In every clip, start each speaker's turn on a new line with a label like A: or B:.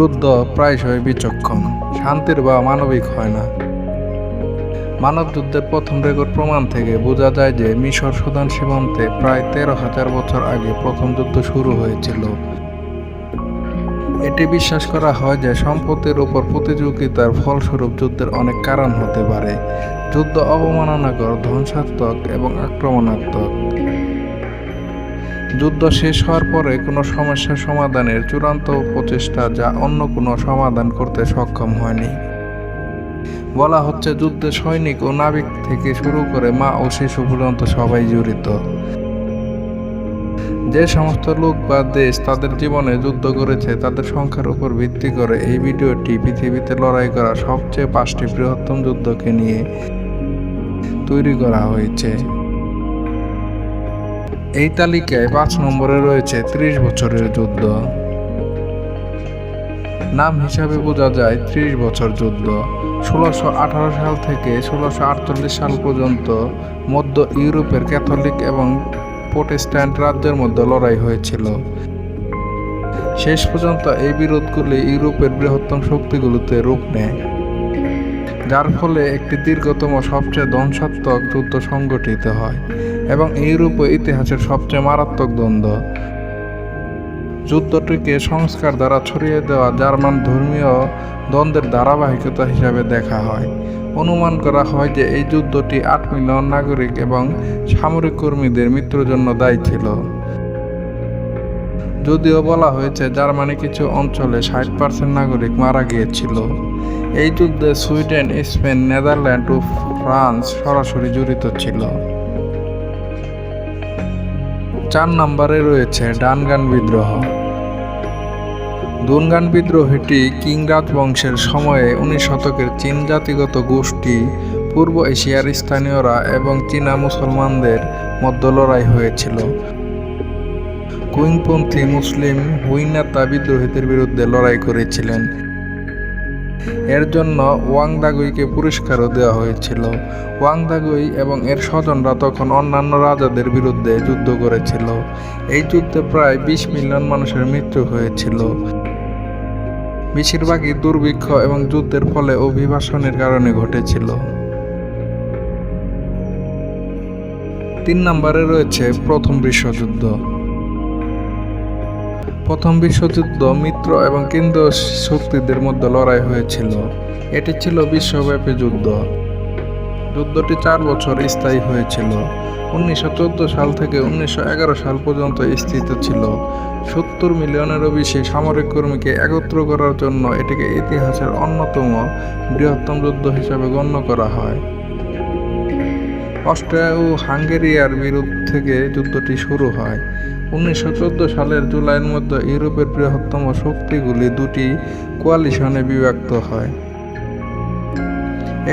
A: যুদ্ধ প্রায়শই বিচক্ষণ, শান্তির বা মানবিক হয় না। মানব যুদ্ধের প্রথম রেকর্ড প্রমাণ থেকে বোঝা যায় যে মিশর সুদান সীমান্তে প্রায় 13,000 বছর আগে প্রথম যুদ্ধ শুরু হয়েছিল। এটি বিশ্বাস করা হয় যে সম্পত্তির উপর প্রতিযোগিতার ফলস্বরূপ যুদ্ধের অনেক কারণ হতে পারে। যুদ্ধ অবমাননাকর, ধ্বংসাত্মক এবং আক্রমণাত্মক। যুদ্ধ শেষ হওয়ার পরে কোনো সমস্যার সমাধানের চূড়ান্ত প্রচেষ্টা যা অন্য কোনো সমাধান করতে সক্ষম হয়নি। বলা হচ্ছে যুদ্ধে সৈনিক ও নাবিক থেকে শুরু করে মা ও শিশু পর্যন্ত সবাই জড়িত। যে সমস্ত লোক বা দেশ তাদের জীবনে যুদ্ধ করেছে তাদের সংখ্যার উপর ভিত্তি করে এই ভিডিওটি পৃথিবীতে লড়াই করা সবচেয়ে 5টি বৃহত্তম যুদ্ধকে নিয়ে তৈরি করা হয়েছে। এই তালিকায় 5 নম্বরে রয়েছে 30 বছরের যুদ্ধ। নাম হিসাবে বোঝা যায় 30 বছর যুদ্ধ। 1618 সাল থেকে 1648 সাল পর্যন্ত মধ্য ইউরোপের ক্যাথলিক এবং প্রোটেস্ট্যান্ট রাজ্যের মধ্যে লড়াই হয়েছিল। শেষ পর্যন্ত এই বিরোধগুলি ইউরোপের বৃহত্তম শক্তিগুলোতে রূপ নেয়, যার ফলে একটি দীর্ঘতম সবচেয়ে ধ্বংসাত্মক যুদ্ধ সংগঠিত হয় এবং ইউরোপীয় ইতিহাসের সবচেয়ে মারাত্মক দ্বন্দ্ব। যুদ্ধটিকে সংস্কার দ্বারা ছড়িয়ে দেওয়া জার্মান ধর্মীয় দ্বন্দ্বের ধারাবাহিকতা হিসাবে দেখা হয়। অনুমান করা হয় যে এই যুদ্ধটি 8 মিলিয়ন নাগরিক এবং সামরিক কর্মীদের মৃত্যুর জন্য দায়ী ছিল। যদিও বলা হয়েছে জার্মানি কিছু অঞ্চলে 60% নাগরিক মারা গিয়েছিল। এই যুদ্ধে সুইডেন, স্পেন, নেদারল্যান্ড ও ফ্রান্স সরাসরি জড়িত ছিল। 4 নম্বরে রয়েছে ডানগান বিদ্রোহ। দুনগান বিদ্রোহটি কিং রাজবংশের সময়ে 19 শতকের চীন জাতিগত গোষ্ঠী, পূর্ব এশিয়ার স্থানীয়রা এবং চীনা মুসলমানদের মধ্যে লড়াই হয়েছিল। কুইংপন্থী মুসলিম হুই নেতা বিদ্রোহীদের বিরুদ্ধে লড়াই করেছিলেন। এর জন্য ওয়াং দাগুইকে পুরস্কারও দেওয়া হয়েছিল। ওয়াং দাগুই এবং এর স্বজনরা তখন অন্যান্য রাজাদের বিরুদ্ধে যুদ্ধ করেছিল। এই যুদ্ধে প্রায় 20 মিলিয়ন মানুষের মৃত্যু হয়েছিল। বেশিরভাগই দুর্ভিক্ষ এবং যুদ্ধের ফলে অভিবাসনের কারণে ঘটেছিল। 3 নম্বরে রয়েছে প্রথম বিশ্বযুদ্ধ। প্রথম বিশ্বযুদ্ধ মিত্র এবং কেন্দ্রীয় শক্তিদের মধ্যে লড়াই হয়েছিল। এটি ছিল বিশ্বব্যাপী যুদ্ধ। যুদ্ধটি 4 বছর স্থায়ী হয়েছিল। 1914 সাল থেকে 1911 সাল পর্যন্ত স্থিত ছিল। 70 মিলিয়নেরও বেশি সামরিক কর্মীকে একত্র করার জন্য এটিকে ইতিহাসের অন্যতম বৃহত্তম যুদ্ধ হিসাবে গণ্য করা হয়। অস্ট্রিয়া ও হাঙ্গেরিয়ার বিরুদ্ধে থেকে যুদ্ধটি শুরু হয়। 1914 সালের জুলাইয়ের মধ্যে ইউরোপের বৃহত্তম শক্তিগুলি 2টি কোয়ালিশনে বিভক্ত হয়।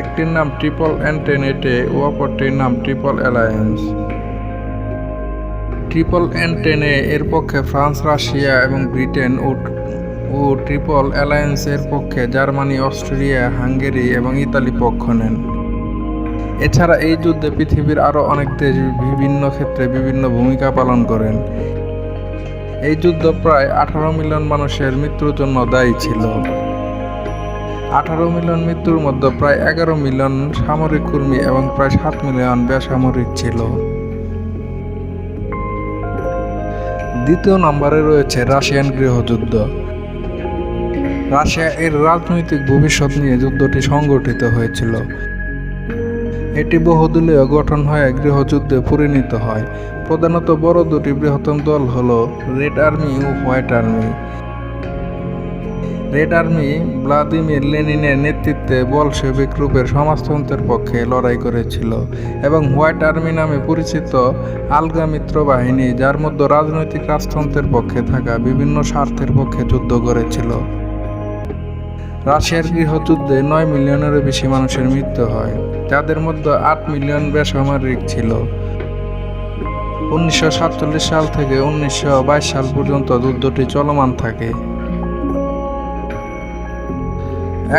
A: একটির নাম ট্রিপল এন্টেনেটে ও অপরটির নাম ট্রিপল অ্যালায়েন্স। ট্রিপল এন্টেনে এর পক্ষে ফ্রান্স, রাশিয়া এবং ব্রিটেন ও ট্রিপল অ্যালায়েন্সের পক্ষে জার্মানি, অস্ট্রিয়া, হাঙ্গেরি এবং ইতালি পক্ষ নেন। এছাড়া এই যুদ্ধে পৃথিবীর আরও অনেক দেশ বিভিন্ন ক্ষেত্রে বিভিন্ন ভূমিকা পালন করেন। এই যুদ্ধ প্রায় 18 মিলিয়ন মানুষের মৃত্যুর জন্য দায়ী ছিল। 18 মিলিয়ন মৃত্যুর মধ্যে প্রায় 11 মিলিয়ন সামরিক কর্মী এবং প্রায় 7 মিলিয়ন বেসামরিক ছিল। 2 নম্বরে রয়েছে রাশিয়ান গৃহযুদ্ধ। রাশিয়া এর রাজনৈতিক ভবিষ্যৎ নিয়ে যুদ্ধটি সংগঠিত হয়েছিল। এটি বহুদলীয় গঠন হয়ে গৃহযুদ্ধে পরিণত হয়। প্রধানত বড় 2টি বৃহত্তম দল হল রেড আর্মি ও white army. Red army Vladimir লেনিনের নেতৃত্বে বলশেভিক রূপের সমাজতন্ত্রের পক্ষে লড়াই করেছিল এবং হোয়াইট আর্মি নামে পরিচিত আলগা মিত্র বাহিনী, যার মধ্যে রাজনৈতিক রাজতন্ত্রের পক্ষে থাকা বিভিন্ন স্বার্থের পক্ষে যুদ্ধ করেছিল। রাশিয়ার গৃহযুদ্ধে 9 মিলিয়নেরও বেশি মানুষের মৃত্যু হয়, যাদের মধ্যে 8 মিলিয়ন বেসামরিক ছিল। 1947 সাল থেকে 1922 সাল পর্যন্ত যুদ্ধটি চলমান থাকে।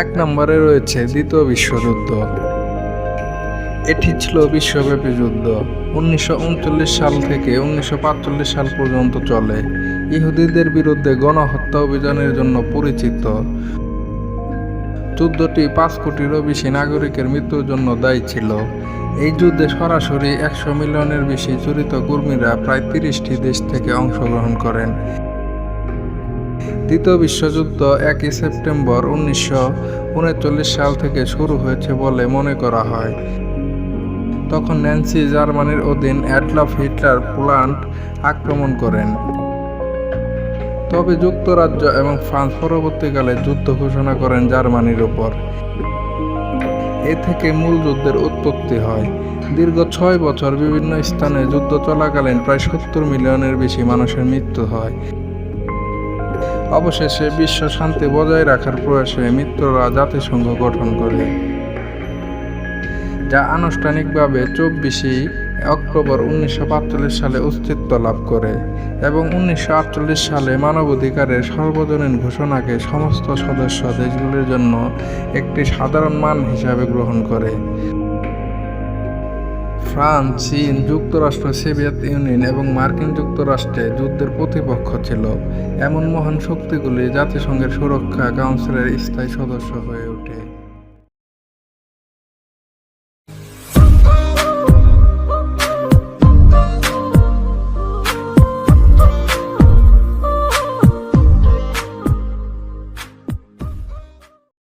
A: 1 নম্বরে রয়েছে দ্বিতীয় বিশ্বযুদ্ধ। এটি ছিল বিশ্বব্যাপী যুদ্ধ। 1939 সাল থেকে 1945 সাল পর্যন্ত চলে। ইহুদিদের বিরুদ্ধে গণহত্যা অভিযানের জন্য পরিচিত। যুদ্ধটি 5 কোটিরও বেশি নাগরিকের মৃত্যুর জন্য দায়ী ছিল। এই যুদ্ধে সরাসরি 100 মিলিয়নের বেশি জড়িত কর্মীরা প্রায় 30টি দেশ থেকে অংশগ্রহণ করেন। দ্বিতীয় বিশ্বযুদ্ধ 1 সেপ্টেম্বর 1939 সাল থেকে শুরু হয়েছে বলে মনে করা হয়। তখন ন্যান্সি জার্মানির অধীন অ্যাডলফ হিটলার পোল্যান্ড আক্রমণ করেন। তবে যুক্তরাজ্য এবং ফ্রান্স পরবর্তীকালে যুদ্ধ ঘোষণা করেন জার্মানির উপর। এ থেকে মূল যুদ্ধের উৎপত্তি হয়। দীর্ঘ 6 বছর বিভিন্ন স্থানে যুদ্ধ চলাকালীন প্রায় 70 মিলিয়নের বেশি মানুষের মৃত্যু হয়। অবশেষে বিশ্ব শান্তি বজায় রাখার প্রয়াসে মিত্ররা জাতিসংঘ গঠন করে, যা আনুষ্ঠানিকভাবে 24 অক্টোবর 1945 সালে অস্তিত্ব লাভ করে এবং 1948 সালে মানবাধিকারের সার্বজনীন ঘোষণাকে সমস্ত সদস্য দেশগুলির জন্য একটি সাধারণ মান হিসাবে গ্রহণ করে। ফ্রান্স, চীন, যুক্তরাষ্ট্র, সোভিয়েত ইউনিয়ন এবং মার্কিন যুক্তরাষ্ট্রে যুদ্ধের প্রতিপক্ষ ছিল। এমন মহান শক্তিগুলি জাতিসংঘের সুরক্ষা কাউন্সিলের স্থায়ী সদস্য হয়ে ওঠে।